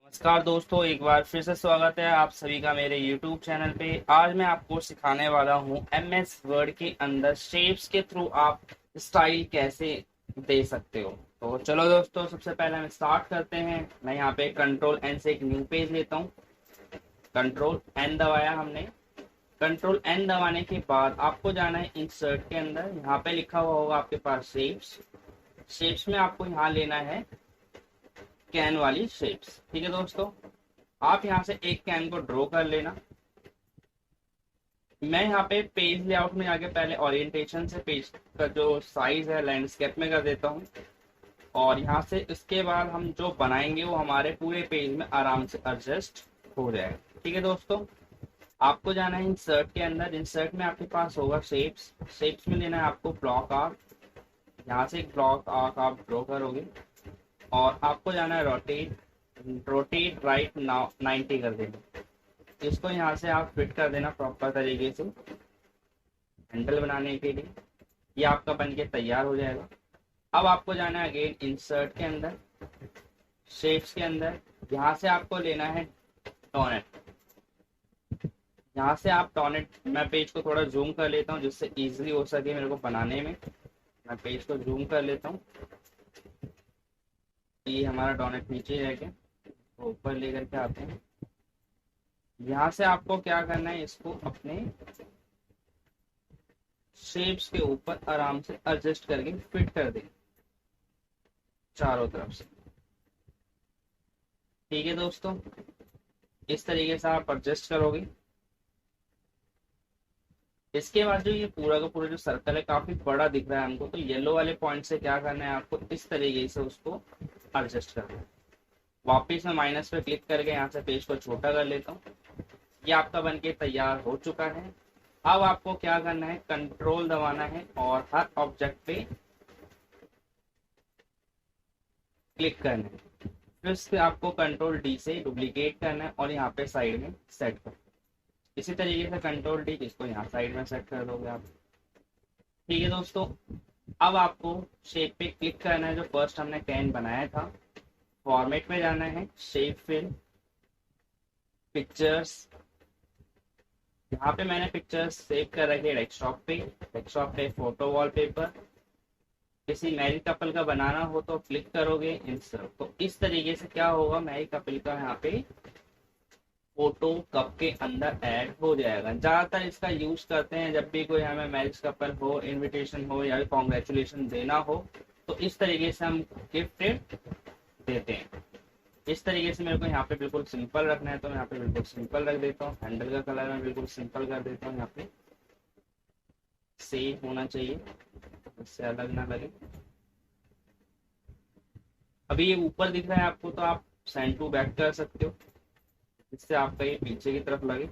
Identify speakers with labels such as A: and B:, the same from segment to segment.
A: नमस्कार दोस्तों, एक बार फिर से स्वागत है आप सभी का मेरे YouTube चैनल पे। आज मैं आपको सिखाने वाला हूँ MS वर्ड के अंदर शेप्स के थ्रू आप स्टाइल कैसे दे सकते हो। तो चलो दोस्तों, सबसे पहले हम स्टार्ट करते हैं। मैं यहाँ पे कंट्रोल एन से एक न्यू पेज लेता हूँ। कंट्रोल एन दबाया हमने। कंट्रोल एन दबाने के बाद आपको जाना है इंसर्ट के अंदर। यहाँ पे लिखा हुआ होगा आपके पास शेप्स। शेप्स में आपको यहाँ लेना है कैन वाली शेप्स। ठीक है दोस्तों, आप यहाँ से एक कैन को ड्रॉ कर लेना। मैं यहाँ पे पेज लेआउट में जाके पहले ओरिएंटेशन से पेज का जो साइज है लैंडस्केप में कर देता हूँ, और यहाँ से इसके बाद हम जो बनाएंगे वो हमारे पूरे पेज में आराम से एडजस्ट हो जाएगा। ठीक है दोस्तों, आपको जाना है इंसर्ट के अंदर। इंसर्ट में आपके पास होगा शेप्स। शेप्स में लेना है आपको ब्लॉक आर्क। यहाँ से एक ब्लॉक आर्क आप ड्रॉ करोगे और आपको जाना है रोटेट राइट 90 कर देना। इसको यहाँ से आप फिट कर देना प्रॉपर तरीके से हैंडल बनाने के लिए। ये आपका बन के तैयार हो जाएगा। अब आपको जाना है अगेन इंसर्ट के अंदर, शेप्स के अंदर। यहाँ से आपको लेना है टोनेट। यहाँ से आप टोनेट, मैं पेज को थोड़ा जूम कर लेता हूँ जिससे इजीली हो सके मेरे को बनाने में। मैं पेज को जूम कर लेता हूँ। ये हमारा टोनेट नीचे रह गया, ऊपर लेकर के आते हैं। यहाँ से आपको क्या करना है, इसको अपने शेप्स के ऊपर आराम से एडजस्ट करके फिट कर दें चारों तरफ से। ठीक है दोस्तों, इस तरीके से आप एडजस्ट करोगे। इसके बाद जो ये पूरा का पूरा जो सर्कल है काफी बड़ा दिख रहा है हमको, तो येलो वाले पॉइंट से क्या करना है, आपको इस तरीके से उसको एडजस्ट करना है। वापिस मैं माइनस पे क्लिक करके यहाँ से पेज को छोटा कर लेता हूँ। ये आपका बनके तैयार हो चुका है। अब आपको क्या करना है, कंट्रोल दबाना है और हर ऑब्जेक्ट पे क्लिक करना है। फिर से आपको कंट्रोल डी से डुप्लीकेट करना है और यहाँ पे साइड में सेट कर। इसी तरीके से कंट्रोल डी, इसको यहाँ साइड में सेट कर दोगे आप। ठीक है दोस्तों, अब आपको शेप पे क्लिक करना है जो फर्स्ट हमने कैन बनाया था। फॉर्मेट में जाना है, शेप फिल, पिक्चर्स। यहाँ पे मैंने पिक्चर्स सेव कर रखी है डेस्कटॉप पे। डेस्कटॉप पे फोटो वॉलपेपर। किसी मैरिड कपल का बनाना हो तो क्लिक करोगे इंसर्ट, तो इस तरीके से क्या होगा, मैरिड कपल का यहाँ पे फोटो कप के अंदर ऐड हो जाएगा। ज्यादातर इसका यूज करते हैं जब भी कोई हमें मैरिज कपल हो, इनविटेशन हो या कॉन्ग्रेचुलेशन देना हो, तो इस तरीके से हम गिफ्ट देते हैं। इस तरीके से मेरे को यहाँ पे बिल्कुल सिंपल रखना है, तो मैं यहाँ पे बिल्कुल सिंपल रख देता हूँ। हैंडल का कलर मैं बिल्कुल सिंपल कर देता हूँ। यहाँ पे सेम होना चाहिए, इससे अलग ना लगे। अभी ये ऊपर दिख रहा है आपको, तो आप सेंड टू बैक कर सकते हो, जिससे आपका ये पीछे की तरफ लगे।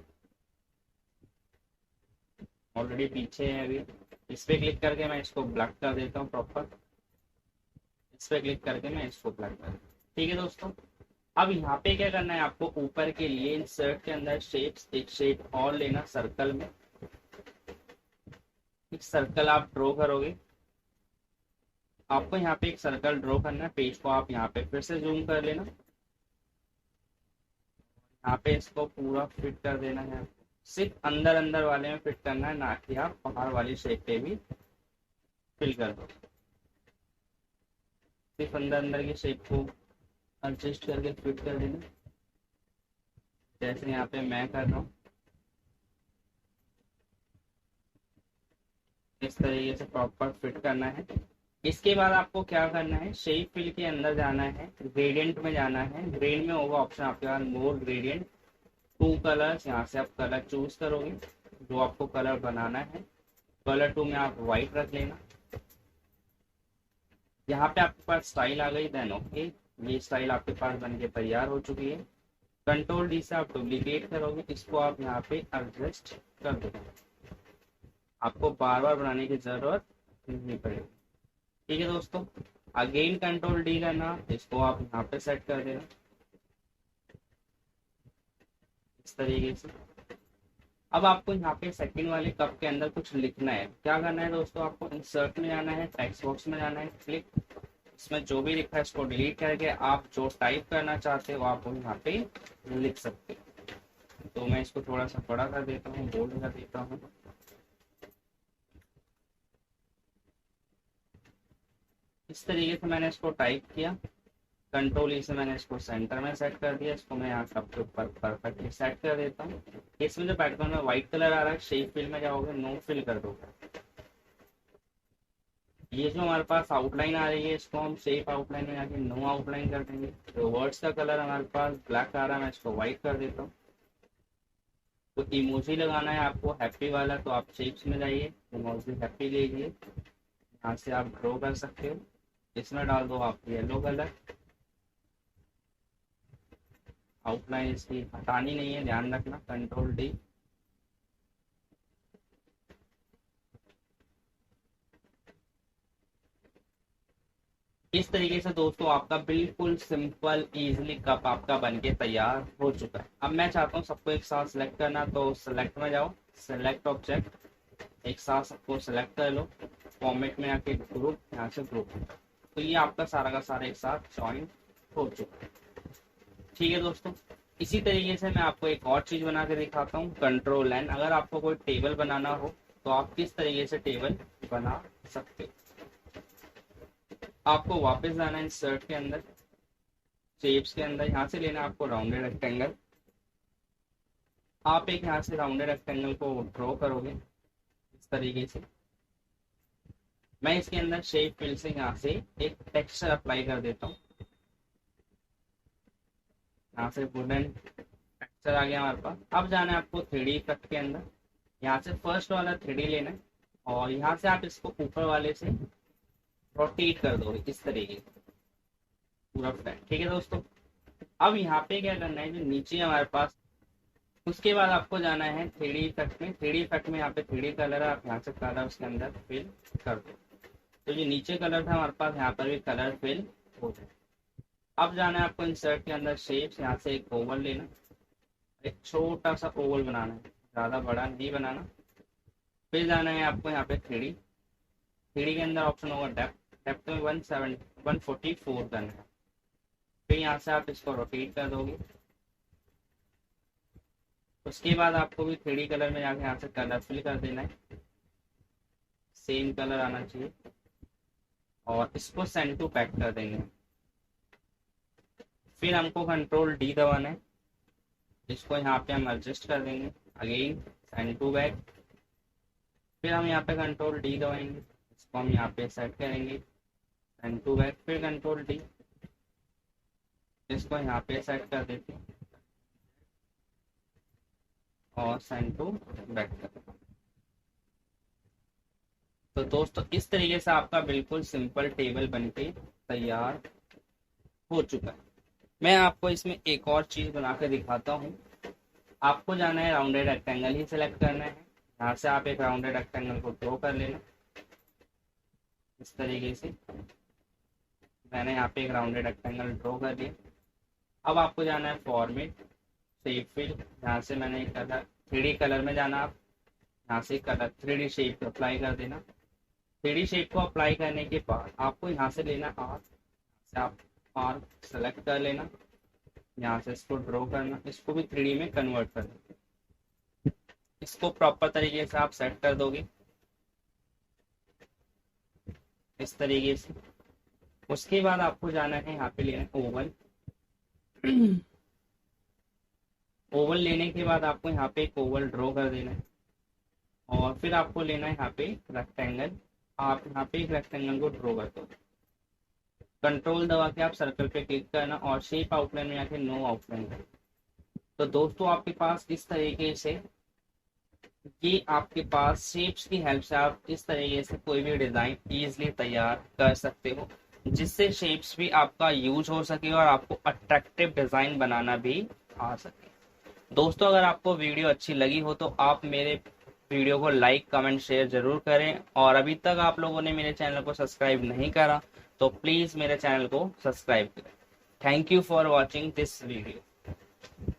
A: ऑलरेडी पीछे है अभी। इस पे क्लिक करके मैं इसको ब्लैक कर देता हूँ प्रॉपर। इस पे क्लिक करके मैं इसको ब्लैक कर देता हूँ। ठीक है दोस्तों, अब यहाँ पे क्या करना है, आपको ऊपर के लिए इंसर्ट के अंदर शेप्स, एक शेप और लेना सर्कल में। एक सर्कल आप ड्रॉ करोगे। आपको यहाँ पे एक सर्कल ड्रॉ करना है। पेज को आप यहाँ पे फिर से जूम कर लेना। यहाँ पे इसको पूरा फिट कर देना है। सिर्फ अंदर अंदर वाले में फिट करना है, ना कि आप बाहर वाली शेप पे भी फिल कर दो। सिर्फ अंदर अंदर की शेप को एडजस्ट करके फिट कर देना, जैसे यहाँ पे मैं कर रहा हूँ। इस तरीके से प्रॉपर फिट करना है। इसके बाद आपको क्या करना है, शेप फिल के अंदर जाना है, ग्रेडियंट में जाना है। ग्रेड में होगा ऑप्शन आपके पास मोर ग्रेडियंट, टू कलर्स। यहाँ से आप कलर चूज करोगे जो आपको कलर बनाना है। कलर टू में आप व्हाइट रख लेना। यहाँ पे आपके पास स्टाइल आ गई, देन ओके। ये स्टाइल आपके पास बन के तैयार हो चुकी है। कंट्रोल डी से आप डुप्लीकेट करोगे, इसको आप यहाँ पे एडजस्ट कर दोगे। आपको बार बार बनाने की जरूरत नहीं पड़ेगी। ठीक है दोस्तों, अगेन कंट्रोल डी करना, इसको आप यहाँ पे सेट कर देना इस तरीके से। अब आपको यहाँ पे सेकंड वाले कप के अंदर कुछ लिखना है। क्या करना है दोस्तों, आपको इंसर्ट में जाना है, टेक्स्ट बॉक्स में जाना है, क्लिक। इसमें जो भी लिखा है इसको डिलीट करके आप जो टाइप करना चाहते हो आप वो यहाँ पे लिख सकते हो। तो मैं इसको थोड़ा सा बड़ा कर देता हूँ, बोल्ड कर देता हूँ। इस तरीके से मैंने इसको टाइप किया। कंट्रोल ई से मैंने इसको सेंटर में सेट कर दिया। इसको मैं यहाँ कप के ऊपर परफेक्टली सेट कर देता हूँ। इसमें जो बैकग्राउंड में व्हाइट कलर आ रहा है, शेप फिल में जाओगे, नो फिल कर दोगे। ये जो हमारे पास आउटलाइन आ रही है इसको हम शेप आउटलाइन में जाके नो आउटलाइन कर देंगे। तो वर्ड्स का कलर हमारे पास ब्लैक आ रहा है, मैं इसको व्हाइट कर देता हूँ। तो इमोजी लगाना है आपको हैप्पी वाला, तो आप शेप्स में जाइए, इमोजी हैप्पी लीजिए, यहाँ से आप ड्रॉ कर सकते हो। इसमें डाल दो आप येलो कलर। आउटलाइन इसकी हटानी नहीं है, ध्यान रखना, कंट्रोल डी। इस तरीके से दोस्तों आपका बिल्कुल सिंपल इजीली कप आपका बनके तैयार हो चुका है। अब मैं चाहता हूँ सबको एक साथ सेलेक्ट करना, तो सेलेक्ट में जाओ, सेलेक्ट ऑब्जेक्ट, एक साथ सबको सेलेक्ट कर लो, फॉर्मेट में आके ग्रुप, यहाँ से ग्रुप। तो ये आपका सारा का सारा एक साथ ज्वाइन हो चुका है। ठीक है दोस्तों, इसी तरीके से मैं आपको एक और चीज बना के दिखाता हूँ, कंट्रोल एन। अगर आपको कोई टेबल बनाना हो तो आप किस तरीके से टेबल बना सकते हो। आपको वापस जाना है इंसर्ट के अंदर, शेप्स के अंदर, यहाँ से लेना आपको राउंडेड रेक्टेंगल। आप एक यहाँ से राउंडेड रेक्टेंगल को ड्रॉ करोगे इस तरीके से। मैं इसके अंदर शेप फिल से यहाँ से एक टेक्सचर अप्लाई कर देता हूँ। यहाँ से वुडन टेक्सचर आ गया हमारे पास। अब जाना है आपको 3D इफेक्ट के अंदर, यहाँ से फर्स्ट वाला 3D लेना है और यहाँ से आप इसको ऊपर वाले से रोटेट कर दोगे इस तरीके से पूरा फ्लैट। ठीक है दोस्तों, अब यहाँ पे क्या करना है, जो नीचे हमारे पास, उसके बाद आपको जाना है 3D इफेक्ट में। 3D इफेक्ट में यहाँ पे 3D कलर है, आप यहाँ से कलर उसके अंदर फिल कर दो। तो जो नीचे कलर था हमारे पास, यहाँ पर भी कलर फिल हो जाए। अब जाना है आपको इंसर्ट के अंदर शेप्स, यहाँ से एक ओवल लेना, एक छोटा सा ओवल बनाना है, ज़्यादा बड़ा नहीं बनाना। फिर जाना है आपको यहाँ पे 3D के अंदर ऑप्शन होगा डेप्थ, डेप्थ में 144 करना है। फिर यहाँ से आप इसको रोटेट कर दोगे। उसके बाद आपको भी 3D कलर में जाके यहाँ से कलर फिल कर देना है, सेम कलर आना चाहिए और इसको सेंड टू बैक कर देंगे। फिर हमको कंट्रोल डी दबाना है, इसको यहाँ पे हम एडजस्ट कर देंगे, अगेन सेंड टू बैक। फिर हम यहाँ पे कंट्रोल डी दबाएंगे, इसको हम यहाँ पे सेट करेंगे, सेंड टू बैक। फिर कंट्रोल डी, इसको यहाँ पे सेट कर देते हैं और सेंड टू बैक कर देते हैं। तो दोस्तों इस तरीके से आपका बिल्कुल सिंपल टेबल बनके तैयार हो चुका है। मैं आपको इसमें एक और चीज बना के दिखाता हूँ। आपको जाना है राउंडेड रेक्टेंगल ही सिलेक्ट करना है, यहाँ से आप एक राउंडेड रेक्टेंगल को ड्रॉ कर लेना इस तरीके से। मैंने यहाँ पे एक राउंडेड रेक्टेंगल ड्रॉ कर लिया। अब आपको जाना है फॉर्मेट, शेप फिल, यहाँ से मैंने कलर 3D कलर में जाना, आप यहाँ से कलर 3D शेप अप्लाई कर देना। 3D शेप को अप्लाई करने के बाद आपको यहाँ से लेना आर्क, से आप आर्क सेलेक्ट कर लेना, यहाँ से इसको ड्रॉ करना, इसको भी 3D में कन्वर्ट कर देना। इसको प्रॉपर तरीके से आप सेट कर दोगे इस तरीके से। उसके बाद आपको जाना है यहाँ पे लेना ओवल। ओवल लेने के बाद आपको यहाँ पे एक ओवल ड्रॉ कर देना है और फिर आपको लेना है यहाँ पे रेक्टेंगल। आप यहाँ पे एक रेक्टेंगल को ड्रॉ कर दो, कंट्रोल दबा के आप सर्कल पे क्लिक करना और शेप आउटलाइन में आके नो आउटलाइन करना। तो दोस्तों आपके पास इस तरीके से, ये आपके पास शेप्स की हेल्प से आप इस तरीके से कोई भी डिजाइन इजीली तैयार कर सकते हो, जिससे शेप्स भी आपका यूज हो सके और आपको अट्रैक्टिव डिजाइन बनाना भी आ सके। दोस्तों अगर आपको वीडियो अच्छी लगी हो तो आप मेरे वीडियो को लाइक कमेंट शेयर जरूर करें, और अभी तक आप लोगों ने मेरे चैनल को सब्सक्राइब नहीं करा तो प्लीज मेरे चैनल को सब्सक्राइब करें। Thank you for watching this video.